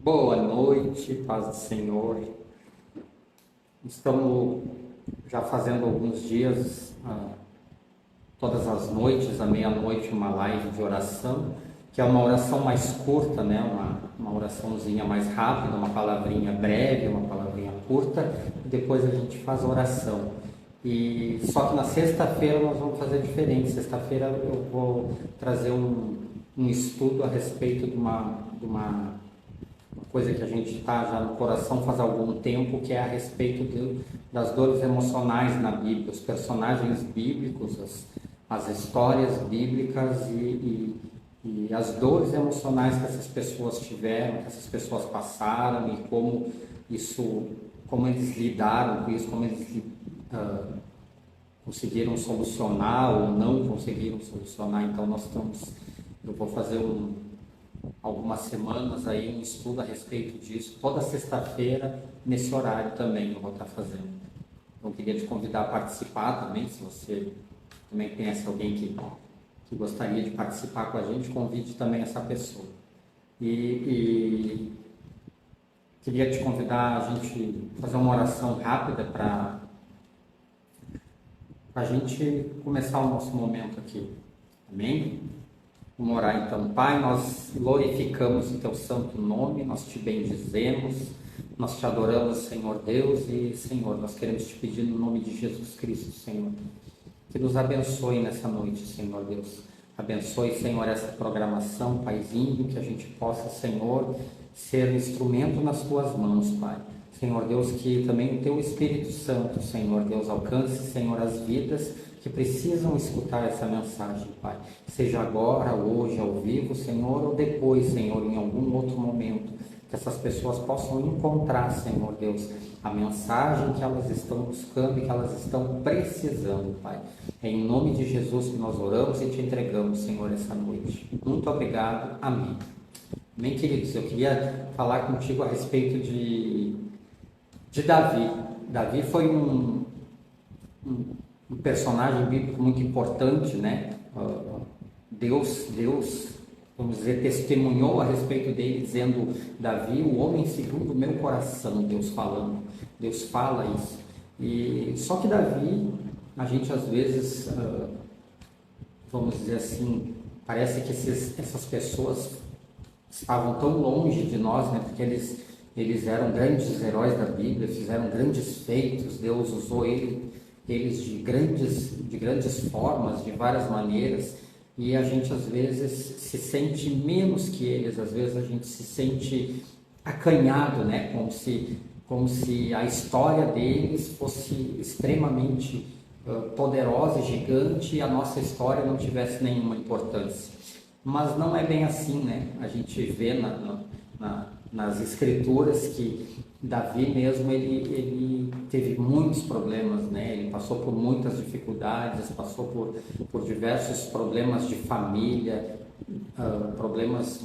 Boa noite, paz do Senhor. Estamos já fazendo alguns dias, todas as noites, à meia-noite, uma live de oração, que é uma oração mais curta, né? Uma oraçãozinha mais rápida, uma palavrinha breve, uma palavrinha curta, e depois a gente faz a oração. E só que na sexta-feira nós vamos fazer diferente. Sexta-feira eu vou trazer um estudo a respeito de uma coisa que a gente está já no coração faz algum tempo, que é a respeito das dores emocionais na Bíblia, os personagens bíblicos, as histórias bíblicas e as dores emocionais que essas pessoas tiveram, que essas pessoas passaram e como eles lidaram com isso, como eles conseguiram solucionar ou não conseguiram solucionar. Então eu vou fazer algumas semanas aí um estudo a respeito disso, toda sexta-feira, nesse horário também eu vou estar fazendo. Então, queria te convidar a participar também, se você também conhece alguém que gostaria de participar com a gente, convide também essa pessoa. E queria te convidar a gente fazer uma oração rápida para a gente começar o nosso momento aqui. Amém? Vamos orar então. Pai, nós glorificamos o Teu santo nome, nós Te bendizemos, nós Te adoramos, Senhor Deus, e Senhor, nós queremos Te pedir no nome de Jesus Cristo, Senhor, que nos abençoe nessa noite, Senhor Deus. Abençoe, Senhor, essa programação, Paizinho, que a gente possa, Senhor, ser um instrumento nas Tuas mãos, Pai. Senhor Deus, que também o Teu Espírito Santo, Senhor Deus, alcance, Senhor, as vidas que precisam escutar essa mensagem, Pai. Seja agora, hoje, ao vivo, Senhor, ou depois, Senhor, em algum outro momento, que essas pessoas possam encontrar, Senhor Deus, a mensagem que elas estão buscando e que elas estão precisando, Pai. É em nome de Jesus que nós oramos e Te entregamos, Senhor, essa noite. Muito obrigado. Amém. Amém, queridos? Eu queria falar contigo a respeito de Davi. Davi foi um personagem bíblico muito importante, né? Deus, vamos dizer, testemunhou a respeito dele, dizendo: Davi, o homem segundo o meu coração. Deus falando, Deus fala isso. E só que Davi, a gente às vezes, vamos dizer assim, parece que essas pessoas estavam tão longe de nós, né? Porque eles eram grandes heróis da Bíblia, fizeram grandes feitos. Deus usou eles de grandes formas, de várias maneiras, e a gente às vezes se sente menos que eles, às vezes a gente se sente acanhado, né? Como se a história deles fosse extremamente poderosa e gigante e a nossa história não tivesse nenhuma importância. Mas não é bem assim, né? A gente vê nas escrituras que Davi mesmo, ele teve muitos problemas, né? Ele passou por muitas dificuldades, passou por diversos problemas de família, problemas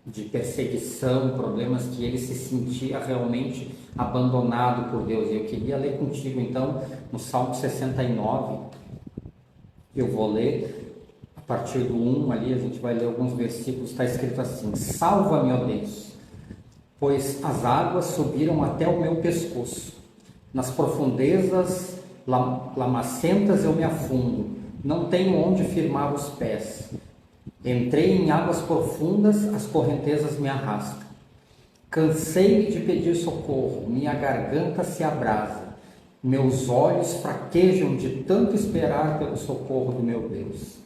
de perseguição, problemas que ele se sentia realmente abandonado por Deus. E eu queria ler contigo então no Salmo 69, eu vou ler a partir do 1 ali, a gente vai ler alguns versículos, está escrito assim: Salva-me, ó Deus, pois as águas subiram até o meu pescoço. Nas profundezas lamacentas eu me afundo, não tenho onde firmar os pés. Entrei em águas profundas, as correntezas me arrastam. Cansei de pedir socorro, minha garganta se abrasa. Meus olhos fraquejam de tanto esperar pelo socorro do meu Deus.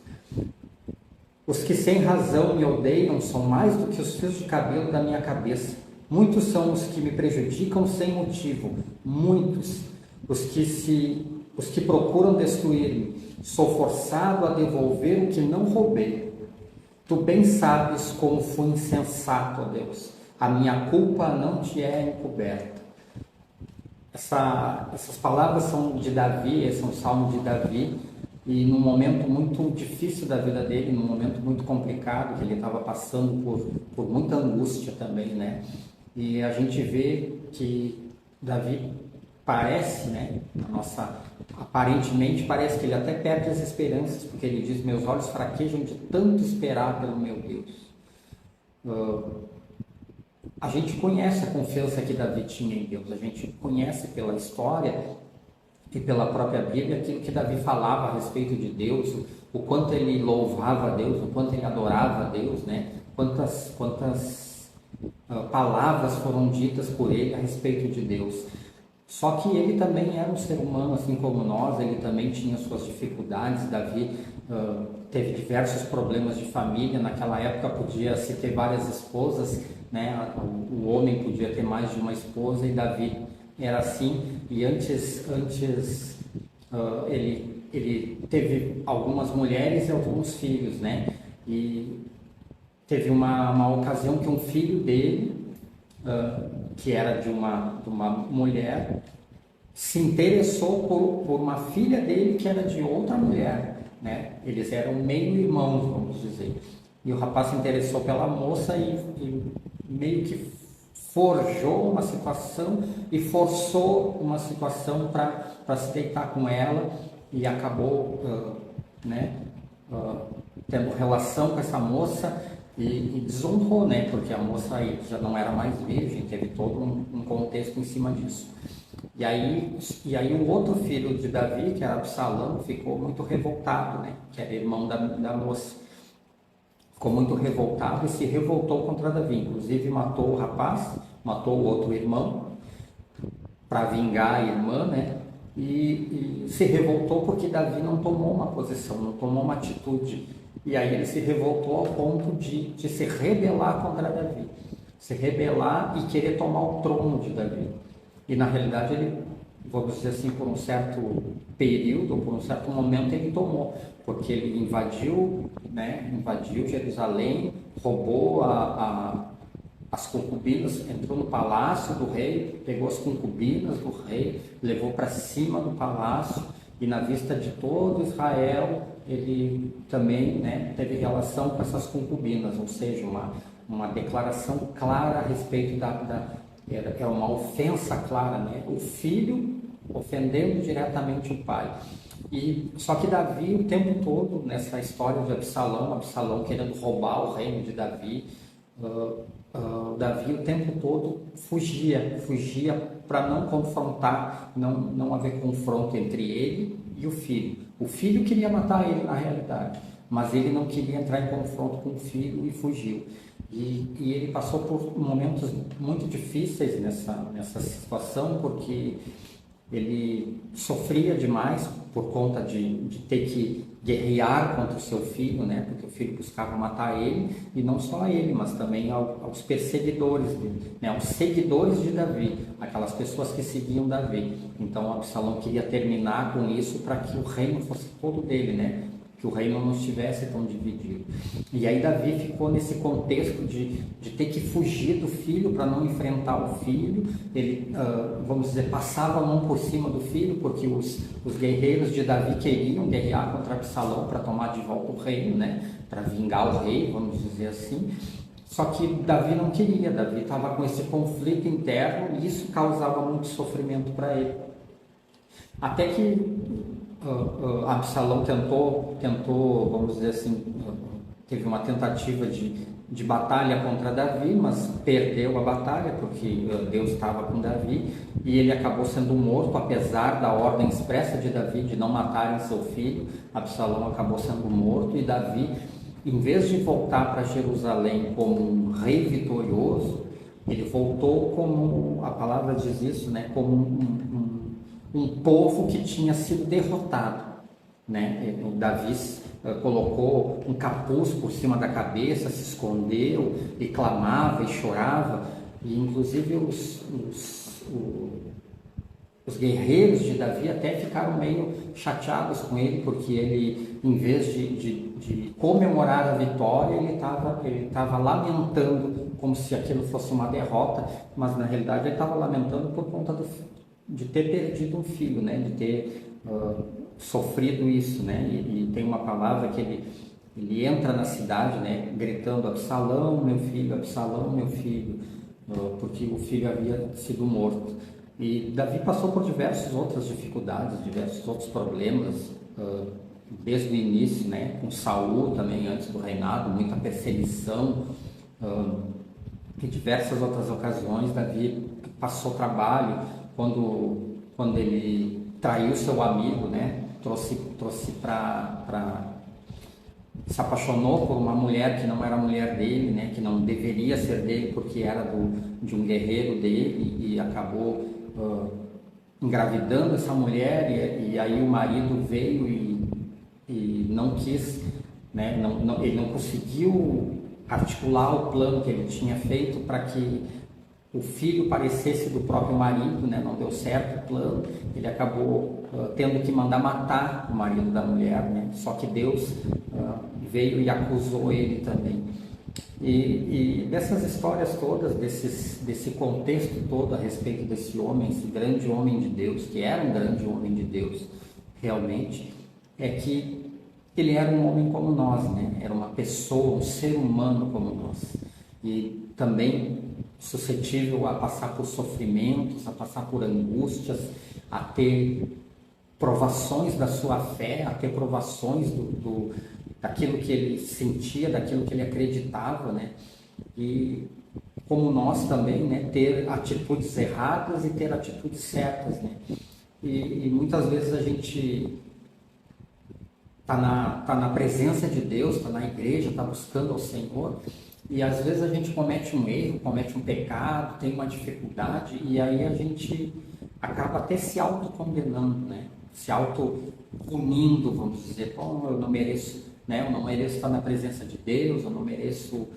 Os que sem razão me odeiam são mais do que os fios de cabelo da minha cabeça. Muitos são os que me prejudicam sem motivo, muitos os que procuram destruir-me. Sou forçado a devolver o que não roubei. Tu bem sabes como fui insensato, ó Deus. A minha culpa não te é encoberta. Essas palavras são de Davi, esse é um salmo de Davi, e num momento muito difícil da vida dele, num momento muito complicado, que ele estava passando por muita angústia também, né? E a gente vê que Davi parece, né, aparentemente parece que ele até perde as esperanças, porque ele diz: meus olhos fraquejam de tanto esperar pelo meu Deus. a gente conhece a confiança que Davi tinha em Deus, a gente conhece pela história e pela própria Bíblia aquilo que Davi falava a respeito de Deus, o quanto ele louvava a Deus, o quanto ele adorava a Deus, né? Quantas palavras foram ditas por ele a respeito de Deus. Só que ele também era um ser humano, assim como nós, ele também tinha suas dificuldades. Davi teve diversos problemas de família. Naquela época podia-se ter várias esposas, né? O homem podia ter mais de uma esposa e Davi era assim. E antes ele teve algumas mulheres e alguns filhos, né? E teve uma ocasião que um filho dele, que era de uma mulher, se interessou por uma filha dele que era de outra mulher, né? Eles eram meio irmãos, vamos dizer. E o rapaz se interessou pela moça e meio que forjou uma situação e forçou uma situação para se deitar com ela e acabou, né, tendo relação com essa moça e desonrou, né? Porque a moça aí já não era mais virgem, teve todo um contexto em cima disso. E aí o outro filho de Davi, que era Absalão, ficou muito revoltado, né? Que era irmão da moça. Ficou muito revoltado e se revoltou contra Davi. Inclusive matou o rapaz, matou o outro irmão para vingar a irmã, né? E se revoltou porque Davi não tomou uma posição, não tomou uma atitude. E aí ele se revoltou ao ponto de se rebelar contra Davi. Se rebelar e querer tomar o trono de Davi. E na realidade ele, vamos dizer assim, por um certo período, por um certo momento ele tomou. Porque ele invadiu, né, invadiu Jerusalém, roubou as concubinas, entrou no palácio do rei, pegou as concubinas do rei, levou para cima do palácio e na vista de todo Israel ele também, né, teve relação com essas concubinas, ou seja, uma declaração clara a respeito era uma ofensa clara, né? O filho ofendendo diretamente o pai. E só que Davi o tempo todo nessa história de Absalão querendo roubar o reino de Davi, Davi o tempo todo fugia para não confrontar, não haver confronto entre ele e o filho. O filho queria matar ele na realidade, mas ele não queria entrar em confronto com o filho e fugiu. E ele passou por momentos muito difíceis nessa situação, porque ele sofria demais por conta de ter que guerrear contra o seu filho, né? Porque o filho buscava matar ele, e não só ele, mas também aos perseguidores dele, né? Aos seguidores de Davi, aquelas pessoas que seguiam Davi. Então Absalão queria terminar com isso para que o reino fosse todo dele, né? Que o reino não estivesse tão dividido. E aí Davi ficou nesse contexto de ter que fugir do filho para não enfrentar o filho. Ele, vamos dizer, passava a mão por cima do filho, porque os guerreiros de Davi queriam guerrear contra Absalão para tomar de volta o reino, né? Para vingar o rei, vamos dizer assim. Só que Davi não queria, Davi estava com esse conflito interno e isso causava muito sofrimento para ele. Até que Absalão tentou, vamos dizer assim, teve uma tentativa de batalha contra Davi, mas perdeu a batalha porque Deus estava com Davi e ele acabou sendo morto, apesar da ordem expressa de Davi de não matarem seu filho. Absalão acabou sendo morto e Davi, em vez de voltar para Jerusalém como um rei vitorioso, ele voltou como, a palavra diz isso, né, como um povo que tinha sido derrotado, né? O Davi colocou um capuz por cima da cabeça, se escondeu e clamava e chorava, e inclusive os guerreiros de Davi até ficaram meio chateados com ele, porque ele, em vez de comemorar a vitória, ele estava lamentando como se aquilo fosse uma derrota, mas na realidade ele estava lamentando por conta de ter perdido um filho, né? De ter sofrido isso, né? E tem uma palavra que ele entra na cidade, né? Gritando: Absalão, meu filho, porque o filho havia sido morto. E Davi passou por diversas outras dificuldades, diversos outros problemas, desde o início, né? Com Saul também, antes do reinado, muita perseguição. Em diversas outras ocasiões, Davi passou trabalho quando ele traiu seu amigo, né? Trouxe para se apaixonou por uma mulher que não era mulher dele, né? Que não deveria ser dele porque era de um guerreiro dele e acabou engravidando essa mulher e aí o marido veio e não quis, né? Ele não conseguiu articular o plano que ele tinha feito para que o filho parecesse do próprio marido, né? Não deu certo o plano, ele acabou tendo que mandar matar o marido da mulher, né? Só que Deus veio e acusou ele também. E dessas histórias todas, desse contexto todo a respeito desse homem, esse grande homem de Deus, que era um grande homem de Deus realmente, é que ele era um homem como nós, né? Era uma pessoa, um ser humano como nós. E também suscetível a passar por sofrimentos, a passar por angústias, a ter provações da sua fé, a ter provações daquilo que ele sentia, daquilo que ele acreditava, né? E como nós também, né? Ter atitudes erradas e ter atitudes certas, né? E muitas vezes a gente tá na presença de Deus, está na igreja, está buscando ao Senhor, e às vezes a gente comete um erro, comete um pecado, tem uma dificuldade, e aí a gente acaba até se autocondenando, né? Se auto-punindo, vamos dizer, bom, eu não mereço, né? Eu não mereço estar na presença de Deus, eu não mereço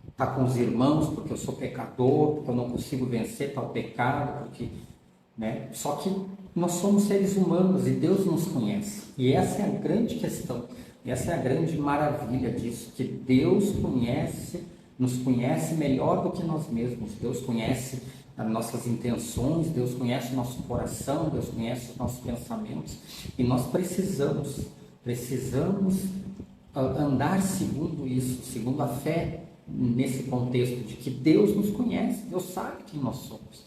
estar com os irmãos porque eu sou pecador, porque eu não consigo vencer tal pecado, porque, né? Só que nós somos seres humanos e Deus nos conhece. E essa é a grande questão, essa é a grande maravilha disso, que Deus nos conhece melhor do que nós mesmos. Deus conhece as nossas intenções, Deus conhece o nosso coração, Deus conhece os nossos pensamentos. E nós precisamos andar segundo isso, segundo a fé nesse contexto de que Deus nos conhece, Deus sabe quem nós somos.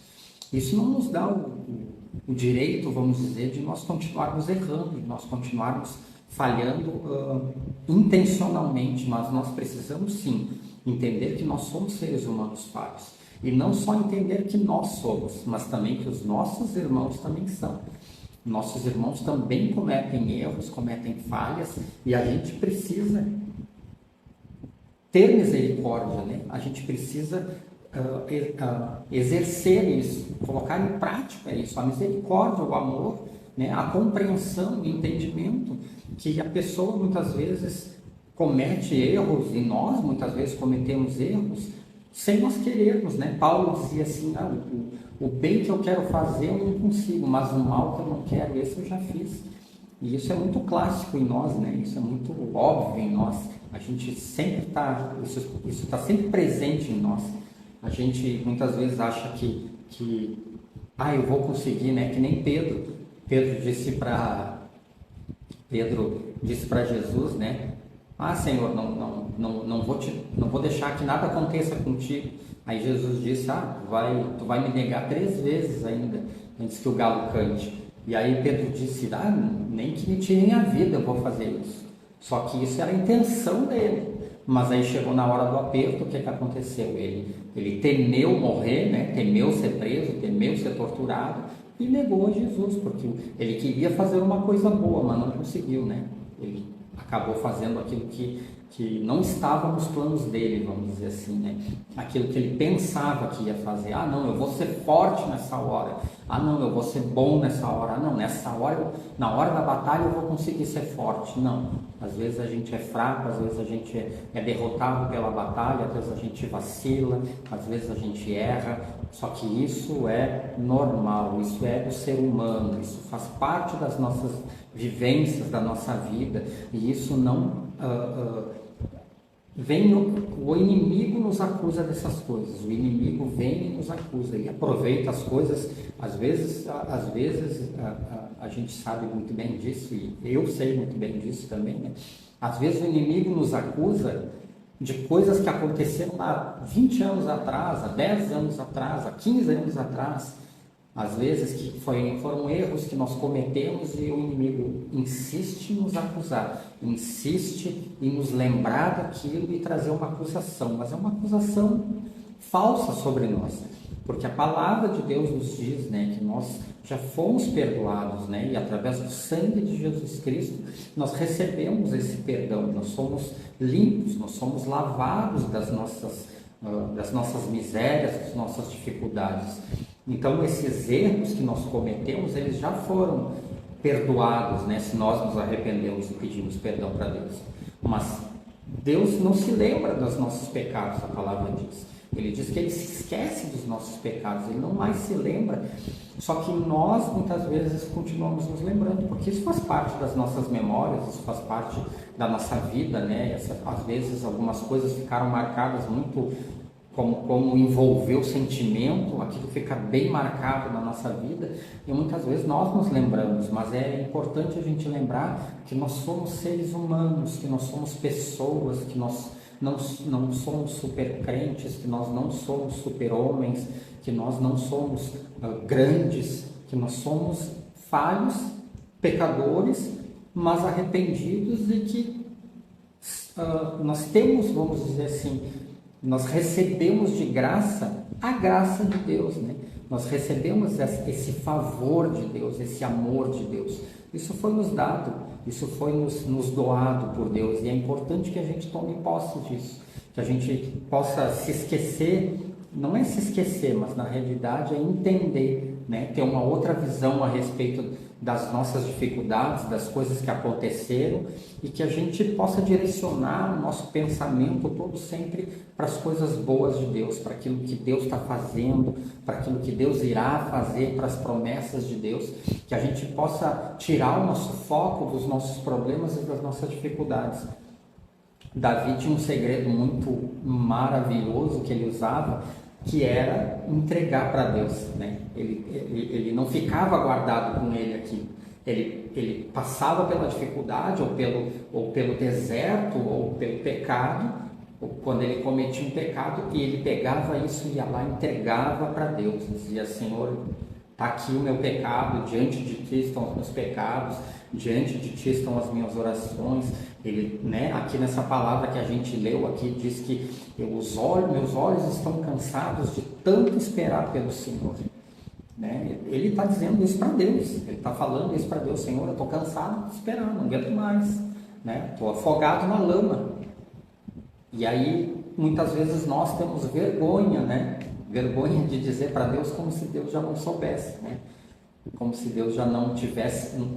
Isso não nos dá o direito, vamos dizer, de nós continuarmos errando, de nós continuarmos falhando intencionalmente, mas nós precisamos sim entender que nós somos seres humanos falhos. E não só entender que nós somos, mas também que os nossos irmãos também são. Nossos irmãos também cometem erros, cometem falhas, e a gente precisa ter misericórdia, né? A gente precisa exercer isso, colocar em prática isso, a misericórdia, o amor, né? A compreensão, o entendimento que a pessoa muitas vezes comete erros, e nós muitas vezes cometemos erros sem nós querermos, né? Paulo dizia assim, o bem que eu quero fazer eu não consigo, mas o mal que eu não quero, esse eu já fiz. E isso é muito clássico em nós, né? Isso é muito óbvio em nós. A gente sempre está, isso está sempre presente em nós. A gente muitas vezes acha que eu vou conseguir, né? Que nem Pedro disse para Jesus, né? Senhor, não vou deixar que nada aconteça contigo. Aí Jesus disse, tu vai me negar 3 vezes ainda, antes que o galo cante. E aí Pedro disse, nem que me tirem a vida eu vou fazer isso. Só que isso era a intenção dele. Mas aí chegou na hora do aperto, o que aconteceu? Ele temeu morrer, né? Temeu ser preso, temeu ser torturado e negou a Jesus, porque ele queria fazer uma coisa boa, mas não conseguiu, né? Ele acabou fazendo aquilo que não estava nos planos dele, vamos dizer assim, né? Aquilo que ele pensava que ia fazer. Não, eu vou ser forte nessa hora. Não, eu vou ser bom nessa hora. Não, nessa hora, na hora da batalha eu vou conseguir ser forte. Não, às vezes a gente é fraco, às vezes a gente é derrotado pela batalha, às vezes a gente vacila, às vezes a gente erra. Só que isso é normal, isso é do ser humano, isso faz parte das nossas vivências, da nossa vida, e isso não o inimigo nos acusa dessas coisas, o inimigo vem e nos acusa e aproveita as coisas. Às vezes a gente sabe muito bem disso, e eu sei muito bem disso também, né? Às vezes o inimigo nos acusa de coisas que aconteceram há 20 anos atrás, há 10 anos atrás, há 15 anos atrás. Às vezes que foram erros que nós cometemos e o inimigo insiste em nos acusar, insiste em nos lembrar daquilo e trazer uma acusação, mas é uma acusação falsa sobre nós, porque a palavra de Deus nos diz, né, que nós já fomos perdoados, né, e através do sangue de Jesus Cristo nós recebemos esse perdão, nós somos limpos, nós somos lavados das nossas misérias, das nossas dificuldades. Então, esses erros que nós cometemos, eles já foram perdoados, né? Se nós nos arrependemos e pedimos perdão para Deus. Mas Deus não se lembra dos nossos pecados, a palavra diz. Ele diz que Ele se esquece dos nossos pecados, Ele não mais se lembra. Só que nós, muitas vezes, continuamos nos lembrando, porque isso faz parte das nossas memórias, isso faz parte da nossa vida, né? Às vezes, algumas coisas ficaram marcadas muito... Como envolver o sentimento, aquilo fica bem marcado na nossa vida e muitas vezes nós nos lembramos, mas é importante a gente lembrar que nós somos seres humanos, que nós somos pessoas, que nós não somos super crentes, que nós não somos super homens, que nós não somos grandes, que nós somos falhos, pecadores, mas arrependidos e que nós temos, vamos dizer assim, nós recebemos de graça a graça de Deus, né? Nós recebemos esse favor de Deus, esse amor de Deus. Isso foi nos dado, isso foi nos doado por Deus e é importante que a gente tome posse disso, que a gente possa se esquecer, não é se esquecer, mas na realidade é entender, né? Ter uma outra visão a respeito das nossas dificuldades, das coisas que aconteceram e que a gente possa direcionar o nosso pensamento todo sempre para as coisas boas de Deus, para aquilo que Deus está fazendo, para aquilo que Deus irá fazer, para as promessas de Deus, que a gente possa tirar o nosso foco dos nossos problemas e das nossas dificuldades. Davi tinha um segredo muito maravilhoso que ele usava, que era entregar para Deus, né? Ele não ficava guardado com ele aqui. Ele passava pela dificuldade, ou pelo deserto, ou pelo pecado, ou quando ele cometia um pecado, e ele pegava isso e ia lá e entregava para Deus. Dizia: Senhor, está aqui o meu pecado, diante de Ti estão os meus pecados, diante de Ti estão as minhas orações. Ele, né, aqui nessa palavra que a gente leu aqui, diz que meus olhos estão cansados de tanto esperar pelo Senhor. Né? Ele está dizendo isso para Deus, ele está falando isso para Deus: Senhor, eu estou cansado de esperar, não aguento mais, né? Estou afogado na lama. E aí, muitas vezes nós temos vergonha, né? Vergonha de dizer para Deus como se Deus já não soubesse, né? Como se Deus já não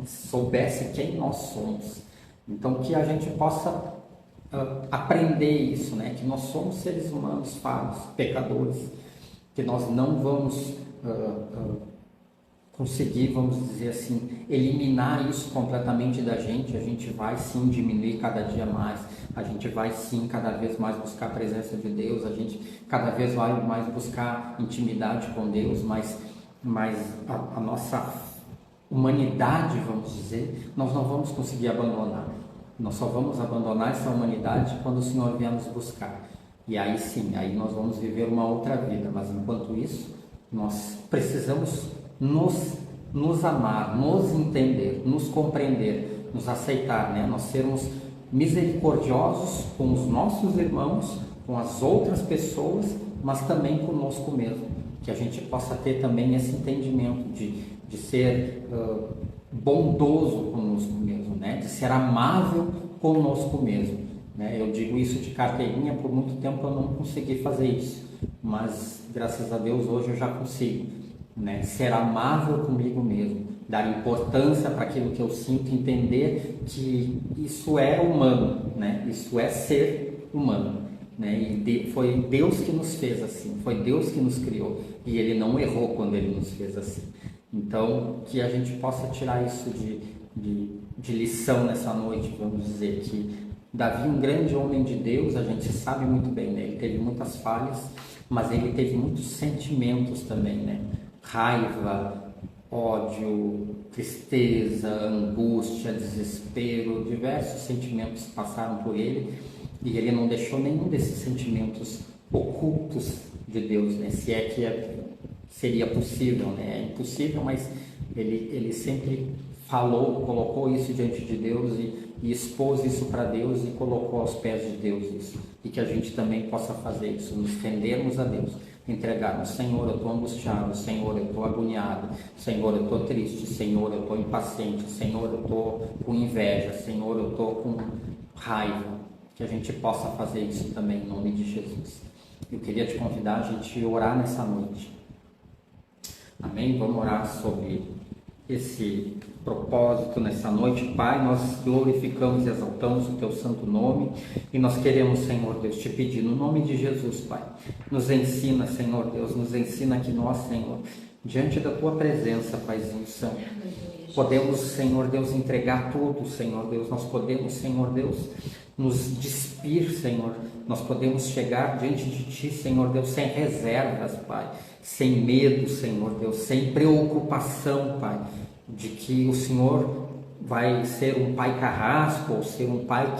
soubesse quem nós somos. Então, que a gente possa aprender isso, né? Que nós somos seres humanos falhos, pecadores, que nós não vamos conseguir, vamos dizer assim, eliminar isso completamente da gente. A gente vai sim diminuir cada dia mais, a gente vai sim cada vez mais buscar a presença de Deus, a gente cada vez vai mais buscar intimidade com Deus, mas a nossa humanidade, vamos dizer, nós não vamos conseguir abandonar. Nós só vamos abandonar essa humanidade quando o Senhor vier nos buscar. E aí sim, aí nós vamos viver uma outra vida. Mas enquanto isso, nós precisamos nos amar, nos entender, nos compreender, nos aceitar, né? Nós sermos misericordiosos com os nossos irmãos, com as outras pessoas, mas também conosco mesmo. Que a gente possa ter também esse entendimento de ser bondoso conosco mesmo, né? De ser amável conosco mesmo, né? Eu digo isso de carteirinha, por muito tempo eu não consegui fazer isso, mas graças a Deus hoje eu já consigo, né? Ser amável comigo mesmo, dar importância para aquilo que eu sinto, entender que isso é humano, né? Isso é ser humano, né? E foi Deus que nos fez assim, foi Deus que nos criou e Ele não errou quando Ele nos fez assim. Então, que a gente possa tirar isso de lição nessa noite, vamos dizer que Davi, um grande homem de Deus, a gente sabe muito bem, né? Ele teve muitas falhas, mas ele teve muitos sentimentos também, né? Raiva, ódio, tristeza, angústia, desespero, diversos sentimentos passaram por ele e ele não deixou nenhum desses sentimentos ocultos de Deus, né? Se é seria possível, né? É impossível, mas ele sempre falou, colocou isso diante de Deus e expôs isso para Deus e colocou aos pés de Deus isso. E que a gente também possa fazer isso, nos rendermos a Deus, entregarmos: Senhor, eu estou angustiado, Senhor, eu estou agoniado, Senhor, eu estou triste, Senhor, eu estou impaciente, Senhor, eu estou com inveja, Senhor, eu estou com raiva. Que a gente possa fazer isso também em nome de Jesus. Eu queria te convidar a gente orar nessa noite. Amém? Vamos orar sobre esse propósito nessa noite. Pai, nós glorificamos e exaltamos o Teu santo nome e nós queremos, Senhor Deus, te pedir no nome de Jesus, Pai, nos ensina, Senhor Deus, nos ensina que nós, Senhor, diante da Tua presença, Paizinho Santo, podemos, Senhor Deus, entregar tudo, Senhor Deus. Nós podemos, Senhor Deus, nos despir, Senhor. Nós podemos chegar diante de Ti, Senhor Deus, sem reservas, Pai, sem medo, Senhor Deus, sem preocupação, Pai, de que o Senhor vai ser um Pai carrasco ou ser um Pai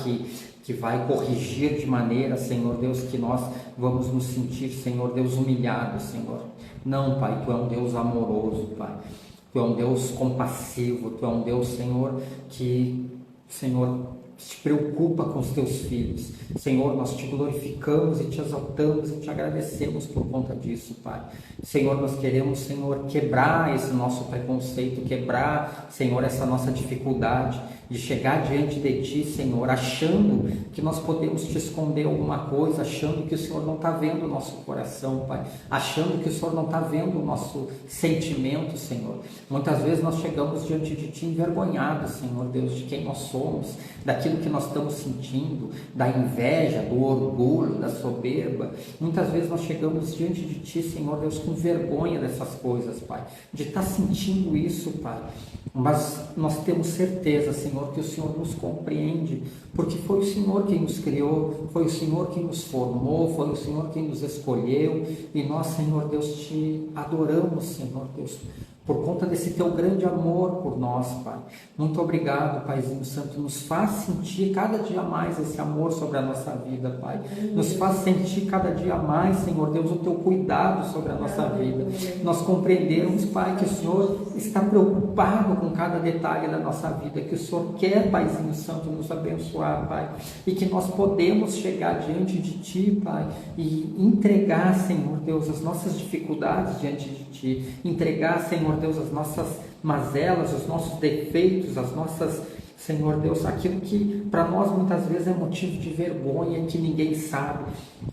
que vai corrigir de maneira, Senhor Deus, que nós vamos nos sentir, Senhor Deus, humilhados, Senhor. Não, Pai, Tu é um Deus amoroso, Pai. Tu é um Deus compassivo, Tu é um Deus, Senhor, que, Senhor, te preocupa com os Teus filhos. Senhor, nós Te glorificamos e Te exaltamos e Te agradecemos por conta disso, Pai. Senhor, nós queremos, Senhor, quebrar esse nosso preconceito, quebrar, Senhor, essa nossa dificuldade de chegar diante de Ti, Senhor, achando que nós podemos Te esconder alguma coisa, achando que o Senhor não está vendo o nosso coração, Pai, achando que o Senhor não está vendo o nosso sentimento, Senhor. Muitas vezes nós chegamos diante de Ti envergonhados, Senhor Deus, de quem nós somos, daquilo que nós estamos sentindo, da inveja, do orgulho, da soberba. Muitas vezes nós chegamos diante de Ti, Senhor Deus, com vergonha dessas coisas, Pai, de estar sentindo isso, Pai. Mas nós temos certeza, Senhor, que o Senhor nos compreende, porque foi o Senhor quem nos criou, foi o Senhor quem nos formou, foi o Senhor quem nos escolheu, e nós, Senhor Deus, Te adoramos, Senhor Deus, por conta desse Teu grande amor por nós, Pai. Muito obrigado, Paizinho Santo. Nos faz sentir cada dia mais esse amor sobre a nossa vida, Pai. Nos faz sentir cada dia mais, Senhor Deus, o Teu cuidado sobre a nossa vida. Nós compreendemos, Pai, que o Senhor está preocupado com cada detalhe da nossa vida, que o Senhor quer, Paizinho Santo, nos abençoar, Pai, e que nós podemos chegar diante de Ti, Pai, e entregar, Senhor Deus, as nossas dificuldades diante de Ti, entregar, Senhor Deus, as nossas mazelas, os nossos defeitos, as nossas, Senhor Deus, aquilo que para nós muitas vezes é motivo de vergonha, que ninguém sabe,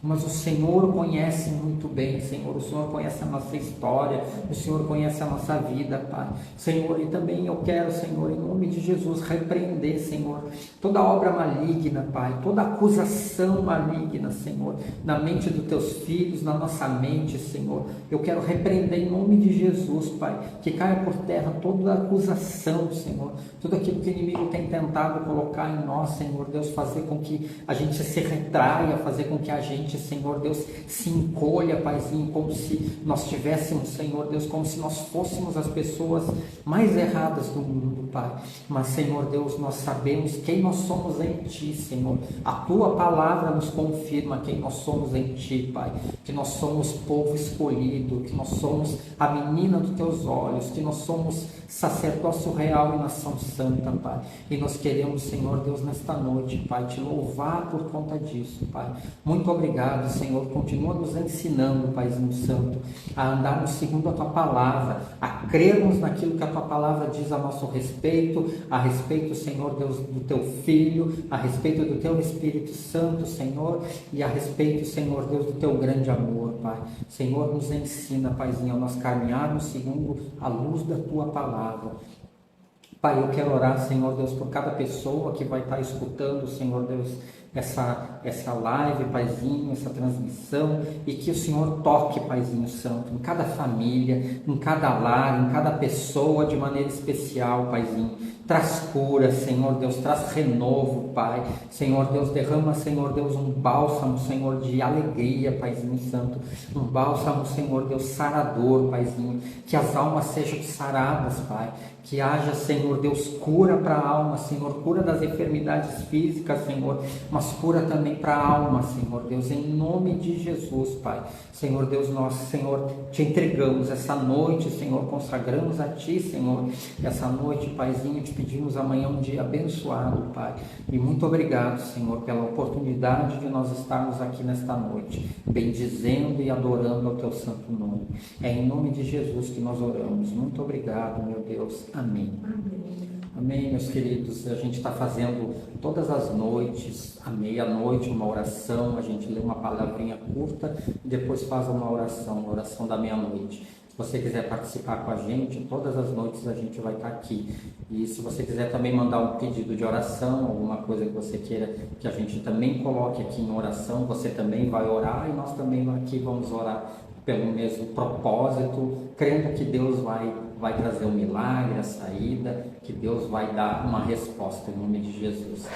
mas o Senhor conhece muito bem, Senhor. O Senhor conhece a nossa história, o Senhor conhece a nossa vida, Pai. Senhor, e também eu quero, Senhor, em nome de Jesus, repreender, Senhor, toda obra maligna, Pai, toda acusação maligna, Senhor, na mente dos Teus filhos, na nossa mente, Senhor. Eu quero repreender em nome de Jesus, Pai, que caia por terra toda acusação, Senhor, tudo aquilo que o inimigo tem tentado colocar em nós, Senhor Deus, fazer com que a gente se retraia, fazer com que a gente, Senhor Deus, se encolha, Paizinho, como se nós tivéssemos, Senhor Deus, como se nós fôssemos as pessoas mais erradas do mundo, Pai. Mas, Senhor Deus, nós sabemos quem nós somos em Ti, Senhor. A Tua palavra nos confirma quem nós somos em Ti, Pai. Que nós somos povo escolhido, que nós somos a menina dos Teus olhos, que nós somos sacerdócio real e nação santa, Pai. E nós queremos, Senhor Deus, nesta noite, Pai, Te louvar por conta disso, Pai. Muito obrigado, Senhor. Continua nos ensinando, Paizinho Santo, a andarmos segundo a Tua palavra, a crermos naquilo que a Tua palavra diz a nosso respeito, a respeito, Senhor Deus, do Teu Filho, a respeito do Teu Espírito Santo, Senhor, e a respeito, Senhor Deus, do Teu grande amor, Pai. Senhor, nos ensina, Paizinho, a nós caminharmos segundo a luz da Tua palavra. Pai, eu quero orar, Senhor Deus, por cada pessoa que vai estar escutando, Senhor Deus, essa live, Paizinho, essa transmissão, e que o Senhor toque, Paizinho Santo, em cada família, em cada lar, em cada pessoa de maneira especial, Paizinho. Traz cura, Senhor Deus, traz renovo, Pai. Senhor Deus, derrama, Senhor Deus, um bálsamo, Senhor, de alegria, Paizinho Santo. Um bálsamo, Senhor Deus, sarador, Paizinho. Que as almas sejam saradas, Pai. Que haja, Senhor Deus, cura para a alma, Senhor, cura das enfermidades físicas, Senhor, mas cura também para a alma, Senhor Deus, em nome de Jesus, Pai. Senhor Deus, nós, Senhor, te entregamos essa noite, Senhor, consagramos a Ti, Senhor, essa noite, Paizinho, te pedimos amanhã um dia abençoado, Pai, e muito obrigado, Senhor, pela oportunidade de nós estarmos aqui nesta noite, bendizendo e adorando ao Teu santo nome. É em nome de Jesus que nós oramos. Muito obrigado, meu Deus. Amém. Amém, meus queridos. A gente está fazendo todas as noites, à meia-noite, uma oração. A gente lê uma palavrinha curta e depois faz uma oração da meia-noite. Se você quiser participar com a gente, todas as noites a gente vai estar aqui. E se você quiser também mandar um pedido de oração, alguma coisa que você queira que a gente também coloque aqui em oração, você também vai orar e nós também aqui vamos orar pelo mesmo propósito, crendo que Deus vai trazer o milagre, a saída, que Deus vai dar uma resposta em nome de Jesus.